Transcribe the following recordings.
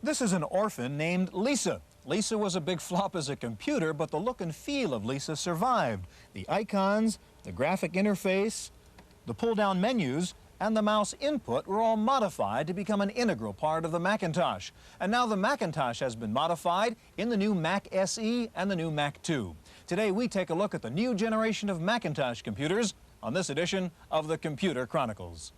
This is an orphan named Lisa. Lisa was a big flop as a computer, but the look and feel of Lisa survived. The icons, the graphic interface, the pull-down menus, and the mouse input were all modified to become an integral part of the Macintosh. And now the Macintosh has been modified in the new Mac SE and the new Mac 2. Today we take a look at the new generation of Macintosh computers on this edition of the Computer Chronicles.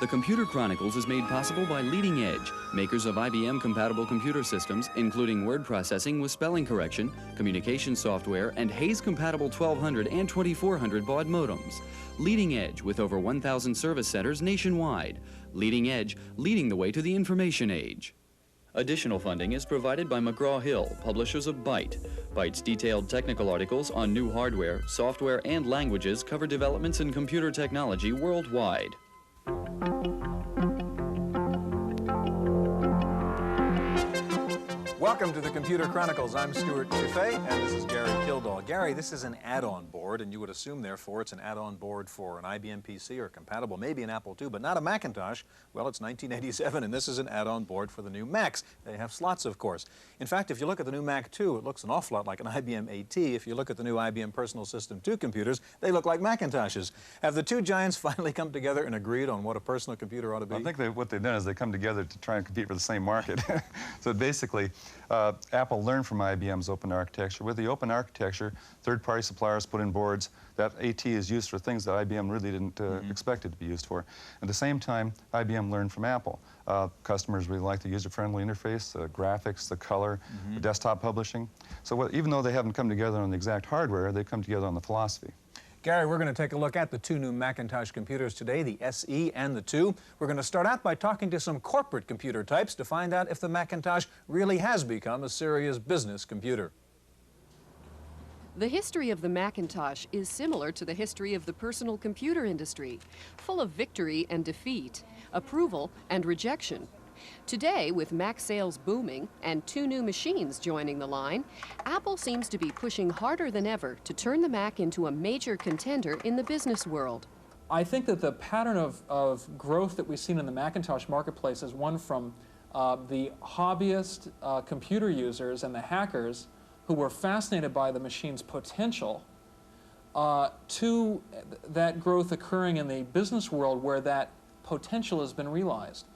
The Computer Chronicles is made possible by Leading Edge, makers of IBM-compatible computer systems, including word processing with spelling correction, communication software, and Hayes-compatible 1200 and 2400 baud modems. Leading Edge, with over 1,000 service centers nationwide. Leading Edge, leading the way to the information age. Additional funding is provided by McGraw-Hill, publishers of Byte. Byte's detailed technical articles on new hardware, software, and languages cover developments in computer technology worldwide. Welcome to the Computer Chronicles. I'm Stuart Chaffee, and this is Gary Kildall. Gary, this is an add-on board, and you would assume, therefore, it's an add-on board for an IBM PC or compatible, maybe an Apple II, but not a Macintosh. Well, it's 1987, and this is an add-on board for the new Macs. They have slots, of course. In fact, if you look at the new Mac 2, it looks an awful lot like an IBM AT. If you look at the new IBM Personal System 2 computers, they look like Macintoshes. Have the two giants finally come together and agreed on what a personal computer ought to be? I think what they've done is they come together to try and compete for the same market. So basically, Apple learned from IBM's open architecture. With the open architecture, third-party suppliers put in boards that AT is used for things that IBM really didn't expect it to be used for. At the same time, IBM learned from Apple. Customers really like the user-friendly interface, the graphics, the color, the desktop publishing. So even though they haven't come together on the exact hardware, they've come together on the philosophy. Gary, we're going to take a look at the two new Macintosh computers today, the SE and the 2. We're going to start out by talking to some corporate computer types to find out if the Macintosh really has become a serious business computer. The history of the Macintosh is similar to the history of the personal computer industry, full of victory and defeat, approval and rejection. Today, with Mac sales booming and two new machines joining the line, Apple seems to be pushing harder than ever to turn the Mac into a major contender in the business world. I think that the pattern of growth that we've seen in the Macintosh marketplace is one from the hobbyist computer users and the hackers who were fascinated by the machine's potential to that growth occurring in the business world where that potential has been realized.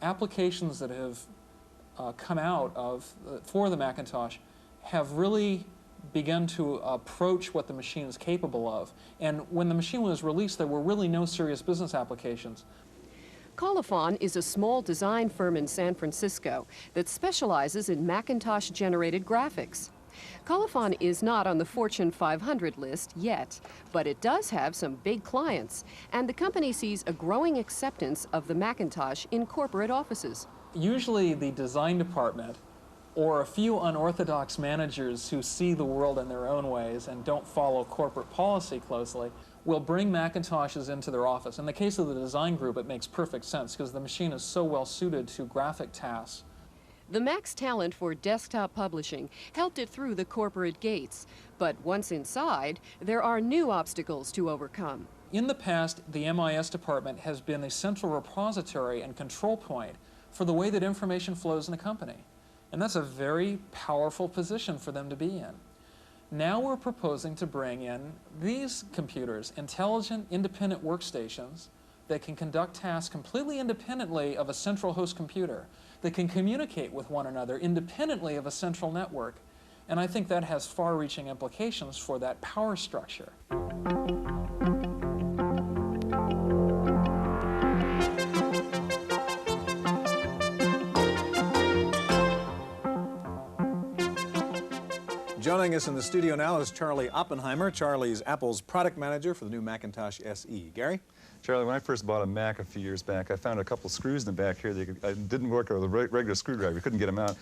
Applications that have come out for the Macintosh have really begun to approach what the machine is capable of. And when the machine was released, there were really no serious business applications. Colophon is a small design firm in San Francisco that specializes in Macintosh-generated graphics. Colophon is not on the Fortune 500 list yet, but it does have some big clients, and the company sees a growing acceptance of the Macintosh in corporate offices. Usually the design department, or a few unorthodox managers who see the world in their own ways and don't follow corporate policy closely, will bring Macintoshes into their office. In the case of the design group, it makes perfect sense because the machine is so well suited to graphic tasks. The Mac's talent for desktop publishing helped it through the corporate gates, but once inside, there are new obstacles to overcome. In the past, the MIS department has been a central repository and control point for the way that information flows in the company. And that's a very powerful position for them to be in. Now we're proposing to bring in these computers, intelligent, independent workstations that can conduct tasks completely independently of a central host computer, that can communicate with one another independently of a central network. And I think that has far-reaching implications for that power structure. Joining us in the studio now is Charlie Oppenheimer. Charlie's Apple's product manager for the new Macintosh SE. Gary? Charlie, when I first bought a Mac a few years back, I found a couple screws in the back here that didn't work with a regular screwdriver. You couldn't get them out.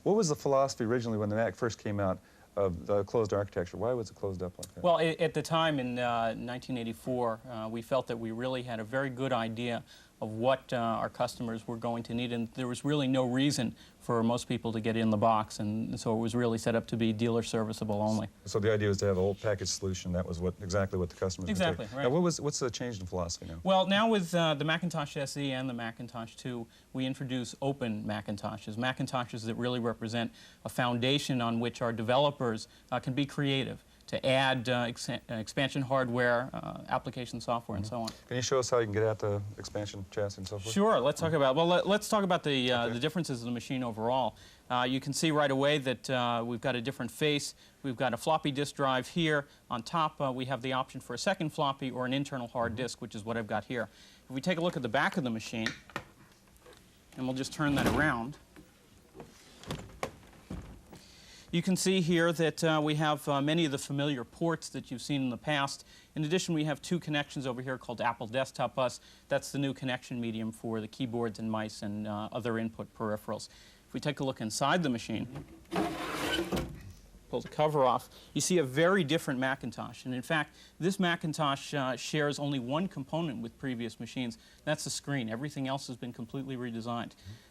What was the philosophy originally when the Mac first came out? the closed architecture. Why was it closed up like that? Well, at the time in 1984, we felt that we really had a very good idea of what our customers were going to need, and there was really no reason for most people to get in the box, and so it was really set up to be dealer serviceable only. So the idea was to have a whole package solution. That was exactly what the customers would Exactly, take. right. Now, what's the change in philosophy now? Well, now with the Macintosh SE and the Macintosh 2, we introduce open Macintoshes, Macintoshes that really represent a foundation on which our developers can be creative, to add expansion hardware, application software, and so on. Can you show us how you can get at the expansion chassis and so forth? Sure. Let's talk about let's talk about the differences of the machine overall. You can see right away that we've got a different face. We've got a floppy disk drive here. On top, we have the option for a second floppy or an internal hard disk, which is what I've got here. If we take a look at the back of the machine, and we'll just turn that around, you can see here that we have many of the familiar ports that you've seen in the past. In addition, we have two connections over here called Apple Desktop Bus. That's the new connection medium for the keyboards and mice and other input peripherals. If we take a look inside the machine, pull the cover off, you see a very different Macintosh. And in fact, this Macintosh shares only one component with previous machines. That's the screen. Everything else has been completely redesigned.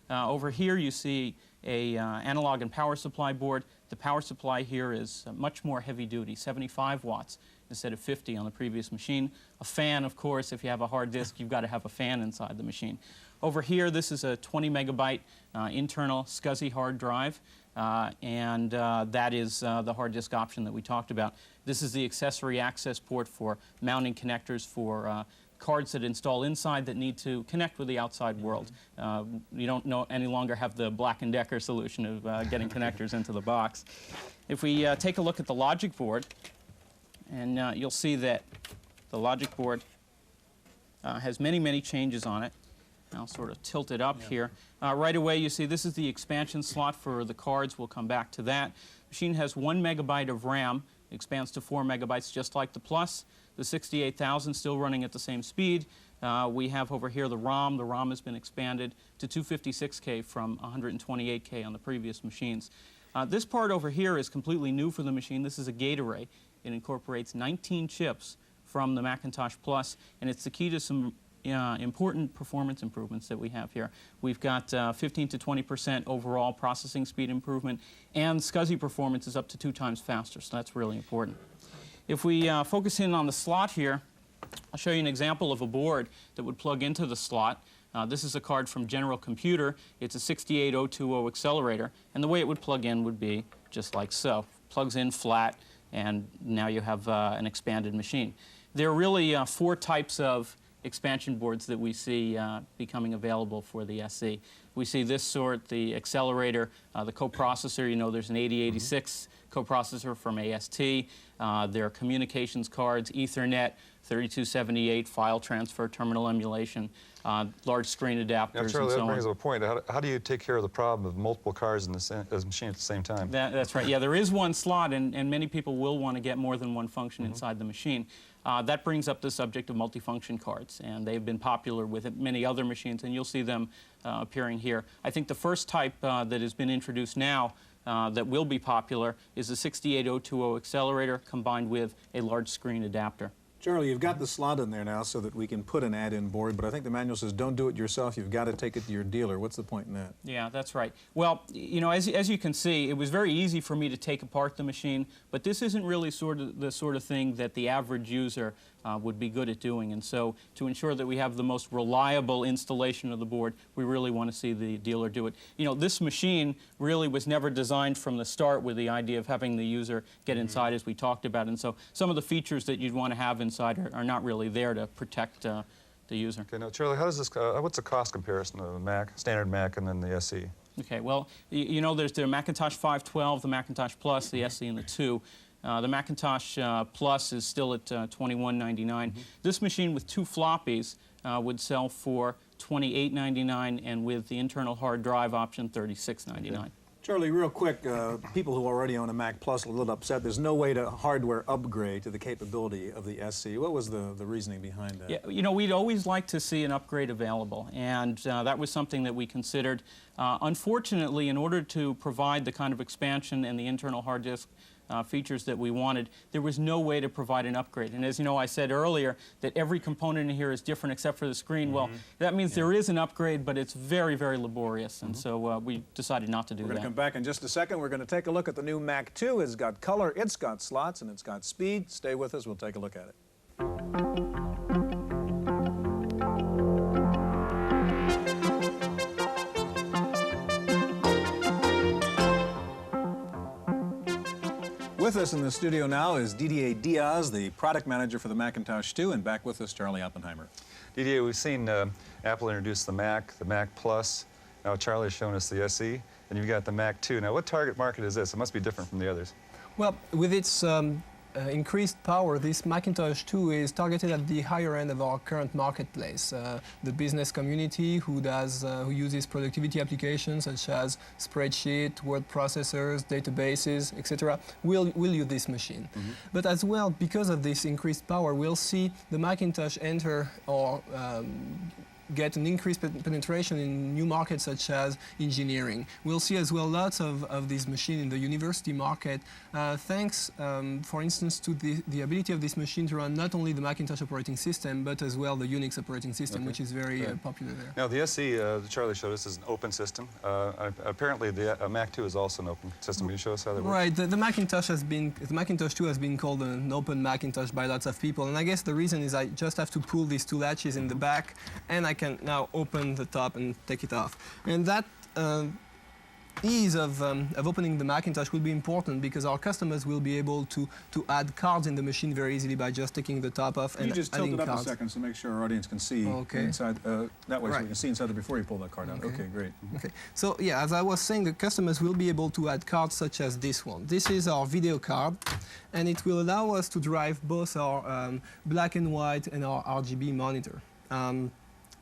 Over here you see a analog and power supply board. The power supply here is much more heavy duty, 75 watts instead of 50 on the previous machine. A fan, of course, if you have a hard disk, you've got to have a fan inside the machine. Over here, this is a 20 megabyte internal SCSI hard drive, and that is the hard disk option that we talked about. This is the accessory access port for mounting connectors for cards that install inside that need to connect with the outside world. You don't any longer have the Black & Decker solution of getting connectors into the box. If we take a look at the logic board, and you'll see that the logic board has many, many changes on it. I'll sort of tilt it up here. Right away you see this is the expansion slot for the cards. We'll come back to that. Machine has 1 megabyte of RAM, expands to 4 megabytes just like the Plus. The 68,000 still running at the same speed. We have over here the ROM. The ROM has been expanded to 256K from 128K on the previous machines. This part over here is completely new for the machine. This is a gate array. It incorporates 19 chips from the Macintosh Plus, and it's the key to some important performance improvements that we have here. We've got 15 to 20% overall processing speed improvement, and SCSI performance is up to 2 times faster, so that's really important. If we focus in on the slot here, I'll show you an example of a board that would plug into the slot. This is a card from General Computer. It's a 68020 accelerator, and the way it would plug in would be just like so. Plugs in flat, and now you have an expanded machine. There are really 4 types of expansion boards that we see becoming available for the SE. We see this sort, the accelerator, the coprocessor. You know, there's an 8086 coprocessor from AST. There are communications cards, Ethernet, 3278, file transfer, terminal emulation, large screen adapters, Charlie, and so that brings on. up a point. How do you take care of the problem of multiple cards in the machine at the same time? That's right. Yeah, there is one slot, and many people will want to get more than one function inside the machine. That brings up the subject of multifunction cards, and they've been popular with many other machines, and you'll see them appearing here. I think the first type that has been introduced now that will be popular is the 68020 accelerator combined with a large screen adapter. Charlie, you've got the slot in there now so that we can put an add-in board, but I think the manual says don't do it yourself. You've got to take it to your dealer. What's the point in that? Yeah, that's right. Well, you know, as you can see, it was very easy for me to take apart the machine, but this isn't really the sort of thing that the average user would be good at doing. And so to ensure that we have the most reliable installation of the board, we really want to see the dealer do it. You know, this machine really was never designed from the start with the idea of having the user get inside, as we talked about. And so some of the features that you'd want to have inside are not really there to protect the user. Okay, now Charlie, how does this? What's the cost comparison of the Mac, standard Mac, and then the SE? Okay, well, you know, there's the Macintosh 512, the Macintosh Plus, the SE, and the 2. The Macintosh Plus is still at $21.99. This machine with 2 floppies would sell for $28.99, and with the internal hard drive option, $36.99. Okay. Charlie, real quick, people who already own a Mac Plus are a little upset. There's no way to hardware upgrade to the capability of the SE. What was the reasoning behind that? Yeah, you know, we'd always like to see an upgrade available, and that was something that we considered. Unfortunately, in order to provide the kind of expansion and the internal hard disk features that we wanted, there was no way to provide an upgrade. And as you know, I said earlier that every component in here is different except for the screen. Well, that means there is an upgrade, but it's very, very laborious. And so we decided not to do We're that. going to come back in just a second. We're going to take a look at the new Mac 2. It's got color, it's got slots, and it's got speed. Stay with us. We'll take a look at it. With us in the studio now is Didier Diaz, the product manager for the Macintosh 2, and back with us, Charlie Oppenheimer. Didier, we've seen Apple introduce the Mac Plus. Now Charlie's shown us the SE, and you've got the Mac 2. Now, what target market is this? It must be different from the others. Well, with its increased power, this Macintosh 2 is targeted at the higher end of our current marketplace. The business community who uses productivity applications such as spreadsheet, word processors, databases, etc., will use this machine. But as well, because of this increased power, we'll see the Macintosh enter or get an increased penetration in new markets such as engineering. We'll see as well lots of these machines in the university market, thanks, for instance, to the ability of this machine to run not only the Macintosh operating system, but as well the Unix operating system, which is very popular there. Now, the SE that Charlie showed us is an open system. Apparently, the Mac 2 is also an open system. Can you show us how that works? Right. The Macintosh 2 has been called an open Macintosh by lots of people, and I guess the reason is I just have to pull these two latches in the back, and I can now open the top and take it off. And that ease of opening the Macintosh will be important because our customers will be able to add cards in the machine very easily by just taking the top off and you just adding tilt it up cards. a second so make sure our audience can see inside. That way so we can see inside there before you pull that card out. Okay, great. Okay. So yeah, as I was saying, the customers will be able to add cards such as this one. This is our video card, and it will allow us to drive both our black and white and our RGB monitor.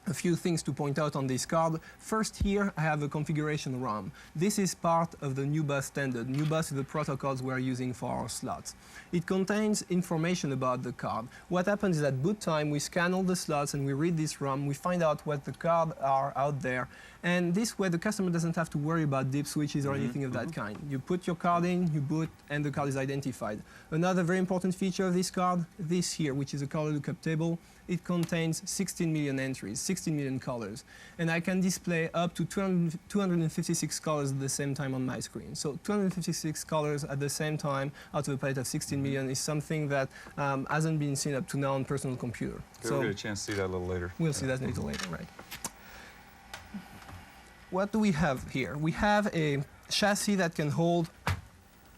A few things to point out on this card. First, here I have a configuration ROM. This is part of the NuBus standard. NuBus is the protocols we're using for our slots. It contains information about the card. What happens is at boot time, we scan all the slots and we read this ROM. We find out what the cards are out there. And this way, the customer doesn't have to worry about dip switches or anything of that kind. You put your card in, you boot, and the card is identified. Another very important feature of this card, this here, which is a color lookup table. It contains 16 million entries, 16 million colors. And I can display up to 256 colors at the same time on my screen. So 256 colors at the same time out of a palette of 16 million is something that hasn't been seen up to now on personal computer. Okay, we'll get a chance to see that a little later. We'll see that a little later, right. What do we have here? We have a chassis that can hold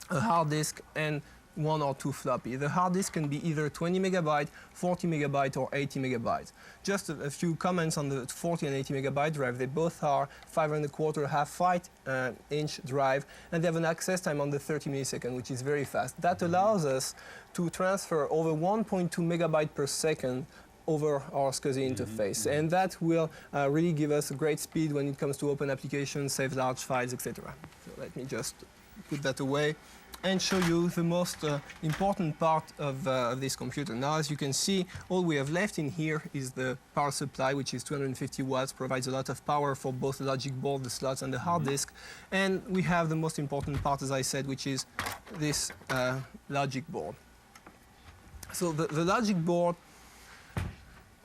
a hard disk and 1 or 2 floppy. The hard disk can be either 20 megabyte, 40 megabyte, or 80 megabyte. Just a few comments on the 40 and 80 megabyte drive. They both are 5¼ half-inch drive, and they have an access time under 30 milliseconds, which is very fast. That allows us to transfer over 1.2 megabyte per second over our SCSI interface, and that will really give us a great speed when it comes to open applications, save large files, etc. So let me just put that away and show you the most important part of this computer. Now, as you can see, all we have left in here is the power supply, which is 250 watts, provides a lot of power for both the logic board, the slots, and the hard disk. And we have the most important part, as I said, which is this logic board. So the logic board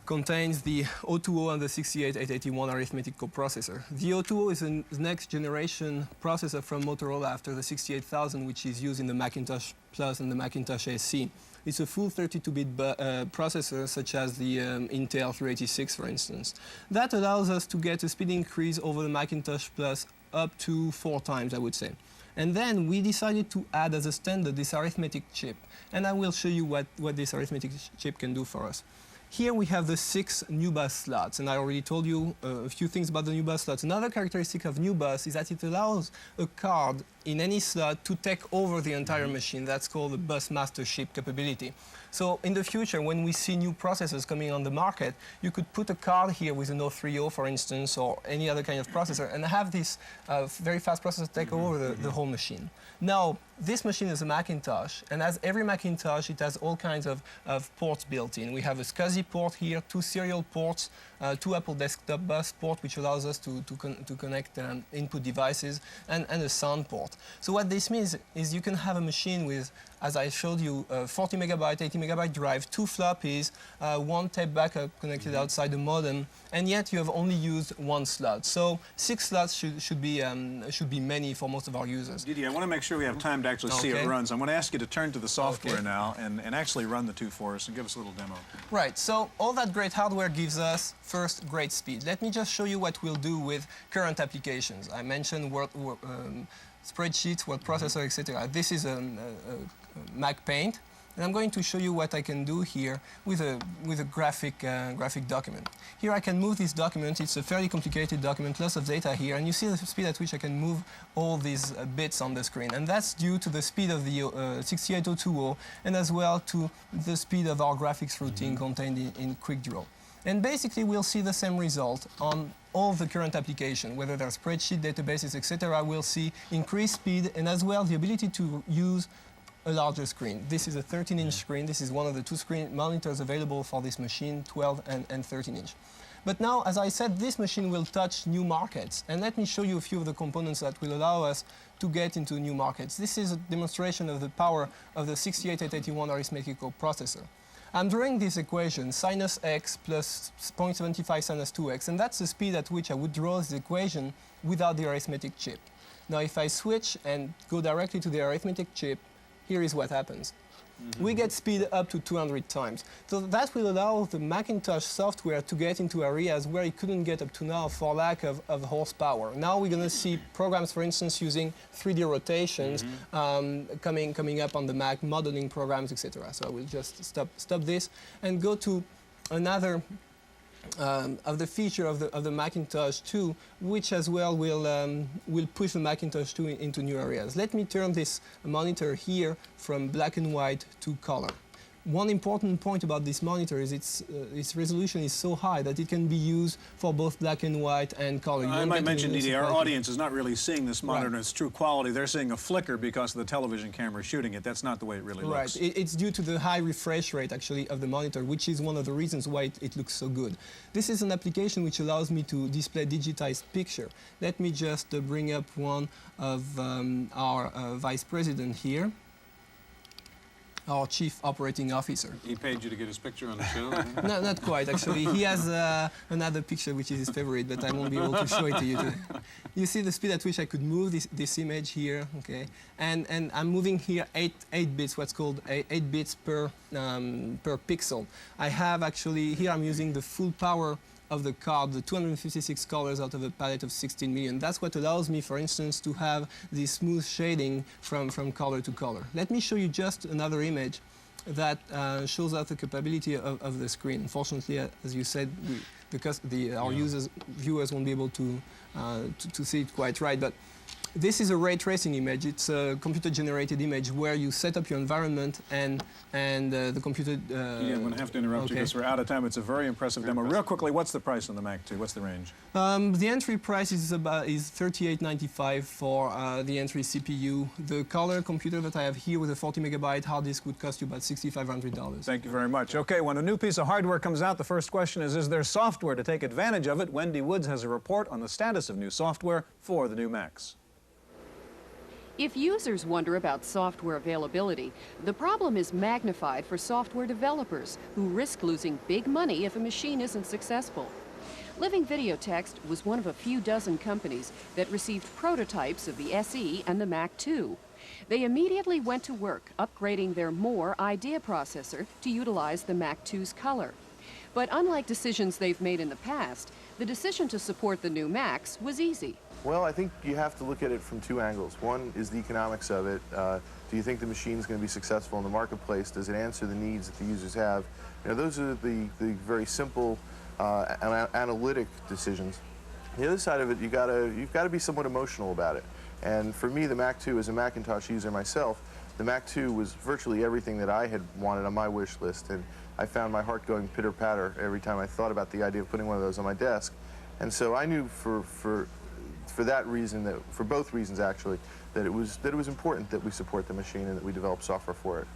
contains the 020 and the 68881 arithmetic coprocessor. The 020 is a next generation processor from Motorola after the 68000, which is used in the Macintosh Plus and the Macintosh SE. It's a full 32-bit processor, such as the Intel 386, for instance. That allows us to get a speed increase over the Macintosh Plus up to 4 times, I would say. And then we decided to add as a standard this arithmetic chip. And I will show you what this arithmetic chip can do for us. Here we have the 6 NuBus slots, and I already told you a few things about the NuBus slots. Another characteristic of NuBus is that it allows a card in any slot to take over the entire machine. That's called the bus mastership capability. So in the future, when we see new processors coming on the market, you could put a card here with an 030, for instance, or any other kind of processor, and have this very fast processor take over the whole machine. Now, this machine is a Macintosh, and as every Macintosh, it has all kinds of ports built in. We have a SCSI port here, 2 serial ports, two Apple desktop bus port, which allows us to connect input devices, and a sound port. So what this means is you can have a machine with, as I showed you, 40 megabyte, 80 megabyte drive, two floppies, one tape backup connected outside the modem, and yet you have only used one slot. So 6 slots should be many for most of our users. Didi, I want to make sure we have time to actually see it run. So I'm going to ask you to turn to the software now and actually run the two for us and give us a little demo. Right, so all that great hardware gives us, first, great speed. Let me just show you what we'll do with current applications. I mentioned spreadsheets, word processor, etc. This is a Mac Paint, and I'm going to show you what I can do here with a graphic document. Here I can move this document. It's a fairly complicated document, lots of data here, and you see the speed at which I can move all these bits on the screen, and that's due to the speed of the 68020 and as well to the speed of our graphics routine contained in QuickDraw. And basically we'll see the same result on all the current application, whether they're spreadsheet, databases, etc. We'll see increased speed and as well the ability to use a larger screen. This is a 13-inch screen. This is one of the two screen monitors available for this machine, 12 and 13-inch. But now, as I said, this machine will touch new markets. And let me show you a few of the components that will allow us to get into new markets. This is a demonstration of the power of the 68881 arithmetical processor. I'm drawing this equation, sinus x plus 0.75 sinus 2x, and that's the speed at which I would draw this equation without the arithmetic chip. Now, if I switch and go directly to the arithmetic chip, here is what happens. We get speed up to 200 times. So that will allow the Macintosh software to get into areas where it couldn't get up to now for lack of horsepower. Now we're going to see programs, for instance, using 3D rotations coming up on the Mac, modeling programs, etc. So I will just stop this and go to another of the feature of the Macintosh 2, which as well will push the Macintosh 2 into new areas. Let me turn this monitor here from black and white to color. One important point about this monitor is its resolution is so high that it can be used for both black and white and color. I might mention, Didi, our audience is not really seeing this monitor in its true quality. They're seeing a flicker because of the television camera shooting it. That's not the way it really looks. Right. It's due to the high refresh rate, actually, of the monitor, which is one of the reasons why it looks so good. This is an application which allows me to display digitized picture. Let me just bring up one of our vice president here. Our chief operating officer. He paid you to get his picture on the show? No, not quite, actually. He has another picture which is his favorite, but I won't be able to show it to you today. You see the speed at which I could move this image here, okay? And I'm moving here 8 bits, what's called 8 bits per pixel. I have actually, here I'm using the full power of the card, the 256 colors out of a palette of 16 million. That's what allows me, for instance, to have this smooth shading from color to color. Let me show you just another image that shows out the capability of the screen. Unfortunately, as you said, our viewers won't be able to see it quite right, but this is a ray tracing image. It's a computer-generated image where you set up your environment and the computer... Yeah, I'm going to have to interrupt you because we're out of time. It's a very impressive demo. Real quickly, what's the price on the Mac 2? What's the range? The entry price is $38.95 for the entry CPU. The color computer that I have here with a 40 megabyte hard disk would cost you about $6,500. Thank you very much. Okay, when a new piece of hardware comes out, the first question is there software to take advantage of it? Wendy Woods has a report on the status of new software for the new Macs. If users wonder about software availability, the problem is magnified for software developers who risk losing big money if a machine isn't successful. Living Videotext was one of a few dozen companies that received prototypes of the SE and the Mac 2. They immediately went to work upgrading their More IDEA processor to utilize the Mac 2's color. But unlike decisions they've made in the past, the decision to support the new Macs was easy. Well, I think you have to look at it from 2 angles. One is the economics of it. Do you think the machine is going to be successful in the marketplace? Does it answer the needs that the users have? You know, those are the very simple analytic decisions. The other side of it, you've got to be somewhat emotional about it. And for me, the Mac 2, as a Macintosh user myself, the Mac 2 was virtually everything that I had wanted on my wish list. And I found my heart going pitter-patter every time I thought about the idea of putting one of those on my desk. And so I knew for that reason, for both reasons actually, that it was important that we support the machine and that we develop software for it.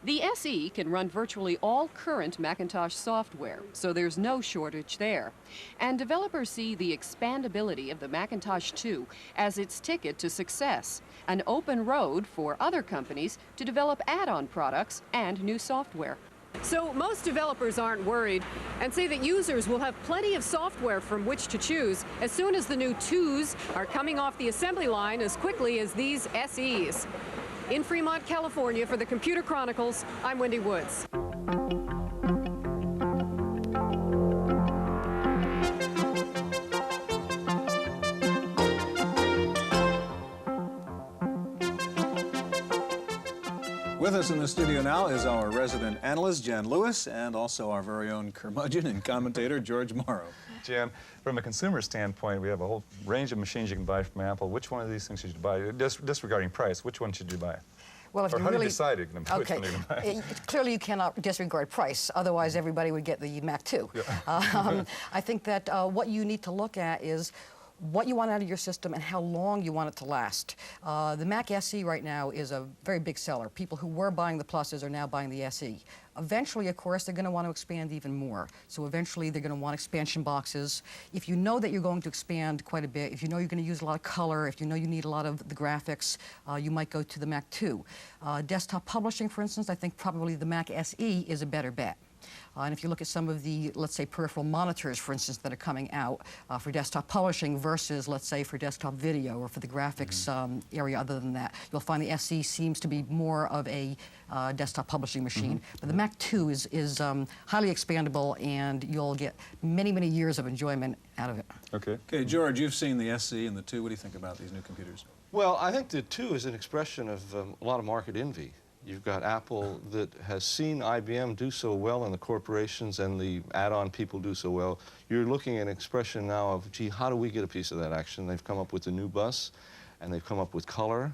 The SE can run virtually all current Macintosh software, so there's no shortage there. And developers see the expandability of the Macintosh 2 as its ticket to success, an open road for other companies to develop add-on products and new software. So most developers aren't worried and say that users will have plenty of software from which to choose as soon as the new 2s are coming off the assembly line as quickly as these SEs. In Fremont, California, for the Computer Chronicles, I'm Wendy Woods. With us in the studio now is our resident analyst, Jan Lewis, and also our very own curmudgeon and commentator, George Morrow. Jan, from a consumer standpoint, we have a whole range of machines you can buy from Apple. Which one of these things should you buy? Disregarding price, which one should you buy? Well, if or you how really, do you decide which one you're going to buy? Clearly, you cannot disregard price. Otherwise, everybody would get the Mac 2. Yeah. I think that what you need to look at is what you want out of your system and how long you want it to last. The Mac SE right now is a very big seller. People who were buying the Pluses are now buying the SE. Eventually, of course, they're going to want to expand even more. So eventually, they're going to want expansion boxes. If you know that you're going to expand quite a bit, if you know you're going to use a lot of color, if you know you need a lot of the graphics, you might go to the Mac 2. Desktop publishing, for instance, I think probably the Mac SE is a better bet. And if you look at some of the, let's say, peripheral monitors, for instance, that are coming out for desktop publishing versus, let's say, for desktop video or for the graphics area other than that, you'll find the SE seems to be more of a desktop publishing machine. But the Mac 2 is highly expandable, and you'll get many, many years of enjoyment out of it. Okay. Okay, George, you've seen the SE and the 2. What do you think about these new computers? Well, I think the 2 is an expression of a lot of market envy. You've got Apple that has seen IBM do so well and the corporations and the add-on people do so well. You're looking at an expression now of, gee, how do we get a piece of that action? They've come up with the new bus, and they've come up with color.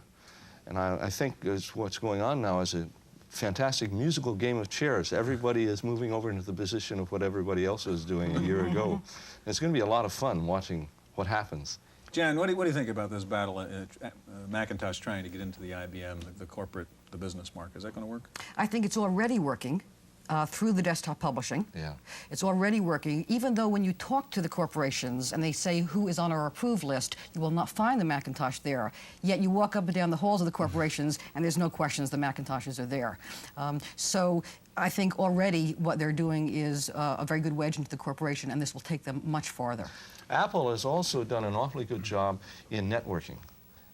And I think what's going on now is a fantastic musical game of chairs. Everybody is moving over into the position of what everybody else was doing a year ago. And it's going to be a lot of fun watching what happens. Jan, what do you think about this battle, Macintosh trying to get into the IBM, the corporate, the business market? Is that going to work? I think it's already working through the desktop publishing. Yeah. It's already working, even though when you talk to the corporations and they say who is on our approved list, you will not find the Macintosh there. Yet you walk up and down the halls of the corporations and there's no questions the Macintoshes are there. So I think already what they're doing is a very good wedge into the corporation, and this will take them much farther. Apple has also done an awfully good job in networking,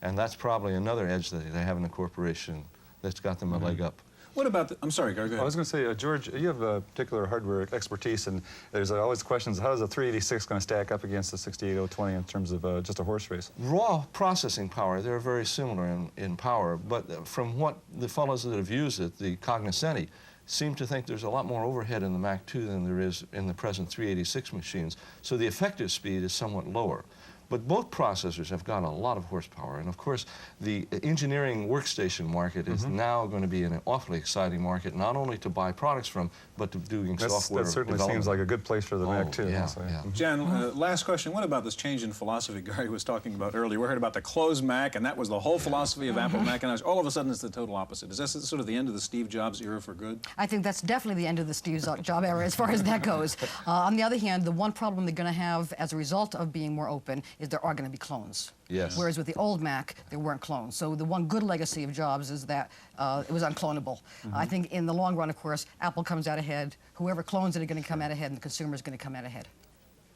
and that's probably another edge that they have in the corporation that's got them a leg up. What about the, I'm sorry, go ahead. I was going to say, George, you have a particular hardware expertise, and there's always questions, how is a 386 going to stack up against the 68020 in terms of just a horse race? Raw processing power, they're very similar in power, but from what the fellows that have used it, the cognoscenti, seem to think there's a lot more overhead in the Mac 2 than there is in the present 386 machines. So the effective speed is somewhat lower. But both processors have got a lot of horsepower. And of course, the engineering workstation market is now going to be an awfully exciting market, not only to buy products from, but to doing software That certainly development. seems like a good place for the Mac 2. Yeah, so. yeah. Jan, last question. What about this change in philosophy Gary was talking about earlier? We heard about the closed Mac, and that was the whole philosophy of Apple Macintosh. All of a sudden, it's the total opposite. Is this sort of the end of the Steve Jobs era for good? I think that's definitely the end of the Steve Jobs era as far as that goes. On the other hand, the one problem they're going to have as a result of being more open is there are going to be clones. Yes. Whereas with the old Mac, there weren't clones. So the one good legacy of Jobs is that it was unclonable. I think in the long run, of course, Apple comes out ahead. Whoever clones it are going to come out ahead, and the consumer is going to come out ahead.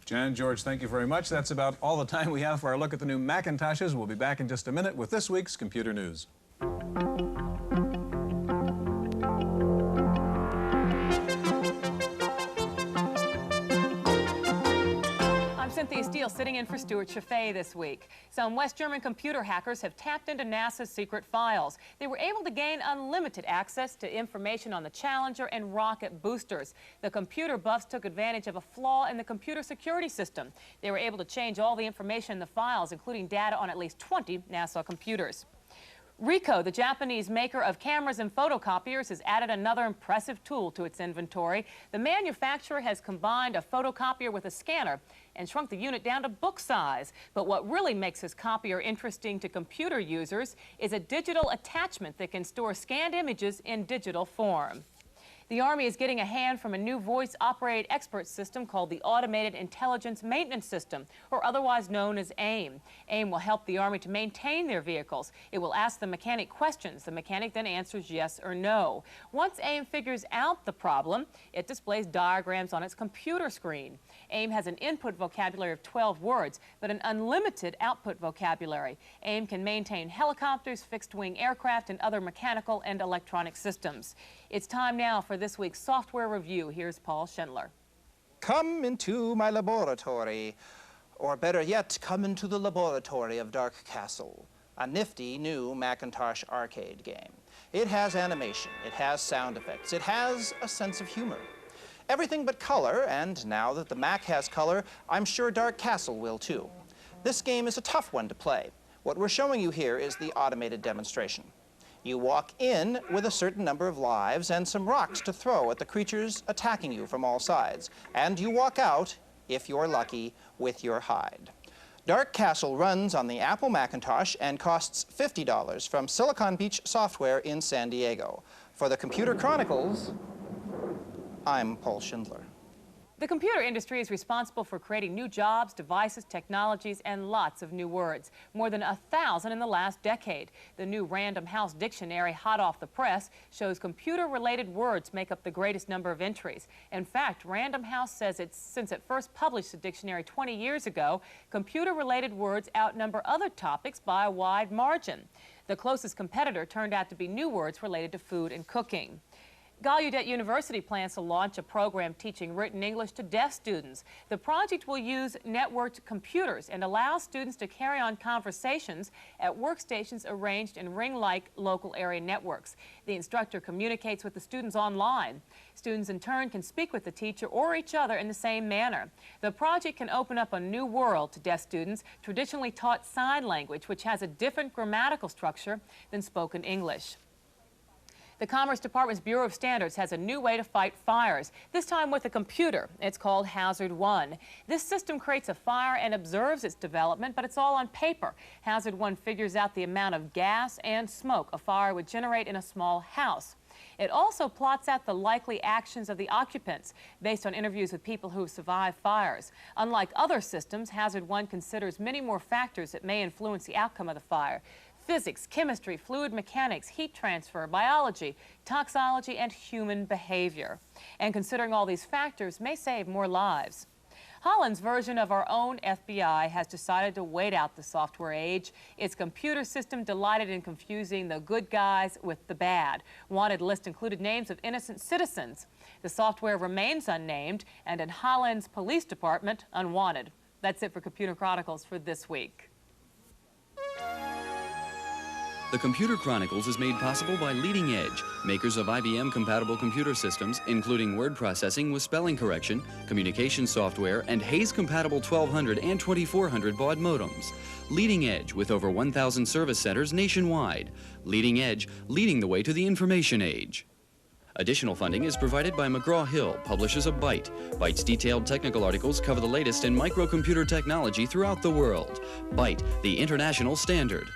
Jan, George, thank you very much. That's about all the time we have for our look at the new Macintoshes. We'll be back in just a minute with this week's Computer News. Cynthia Steele sitting in for Stuart Chaffee this week. Some West German computer hackers have tapped into NASA's secret files. They were able to gain unlimited access to information on the Challenger and rocket boosters. The computer buffs took advantage of a flaw in the computer security system. They were able to change all the information in the files, including data on at least 20 NASA computers. Ricoh, the Japanese maker of cameras and photocopiers, has added another impressive tool to its inventory. The manufacturer has combined a photocopier with a scanner and shrunk the unit down to book size. But what really makes this copier interesting to computer users is a digital attachment that can store scanned images in digital form. The Army is getting a hand from a new voice-operated expert system called the Automated Intelligence Maintenance System, or otherwise known as AIM. AIM will help the Army to maintain their vehicles. It will ask the mechanic questions. The mechanic then answers yes or no. Once AIM figures out the problem, it displays diagrams on its computer screen. AIM has an input vocabulary of 12 words, but an unlimited output vocabulary. AIM can maintain helicopters, fixed-wing aircraft, and other mechanical and electronic systems. It's time now for this week's software review. Here's Paul Schindler. Come into my laboratory, or better yet, come into the laboratory of Dark Castle, a nifty new Macintosh arcade game. It has animation, it has sound effects, it has a sense of humor. Everything but color, and now that the Mac has color, I'm sure Dark Castle will too. This game is a tough one to play. What we're showing you here is the automated demonstration. You walk in with a certain number of lives and some rocks to throw at the creatures attacking you from all sides. And you walk out, if you're lucky, with your hide. Dark Castle runs on the Apple Macintosh and costs $50 from Silicon Beach Software in San Diego. For the Computer Chronicles, I'm Paul Schindler. The computer industry is responsible for creating new jobs, devices, technologies, and lots of new words. More than 1,000 in the last decade. The new Random House dictionary, hot off the press, shows computer-related words make up the greatest number of entries. In fact, Random House says since it first published the dictionary 20 years ago, computer-related words outnumber other topics by a wide margin. The closest competitor turned out to be new words related to food and cooking. Gallaudet University plans to launch a program teaching written English to deaf students. The project will use networked computers and allow students to carry on conversations at workstations arranged in ring-like local area networks. The instructor communicates with the students online. Students in turn can speak with the teacher or each other in the same manner. The project can open up a new world to deaf students traditionally taught sign language, which has a different grammatical structure than spoken English. The Commerce Department's Bureau of Standards has a new way to fight fires, this time with a computer. It's called Hazard One. This system creates a fire and observes its development, but it's all on paper. Hazard One figures out the amount of gas and smoke a fire would generate in a small house. It also plots out the likely actions of the occupants based on interviews with people who have survived fires. Unlike other systems, Hazard One considers many more factors that may influence the outcome of the fire. Physics, chemistry, fluid mechanics, heat transfer, biology, toxology, and human behavior. And considering all these factors may save more lives. Holland's version of our own FBI has decided to wait out the software age. Its computer system delighted in confusing the good guys with the bad. Wanted list included names of innocent citizens. The software remains unnamed, and in Holland's police department, unwanted. That's it for Computer Chronicles for this week. The Computer Chronicles is made possible by Leading Edge, makers of IBM-compatible computer systems, including word processing with spelling correction, communication software, and Hayes-compatible 1200 and 2400 baud modems. Leading Edge, with over 1,000 service centers nationwide. Leading Edge, leading the way to the information age. Additional funding is provided by McGraw-Hill, publishers of Byte. Byte's detailed technical articles cover the latest in microcomputer technology throughout the world. Byte, the international standard.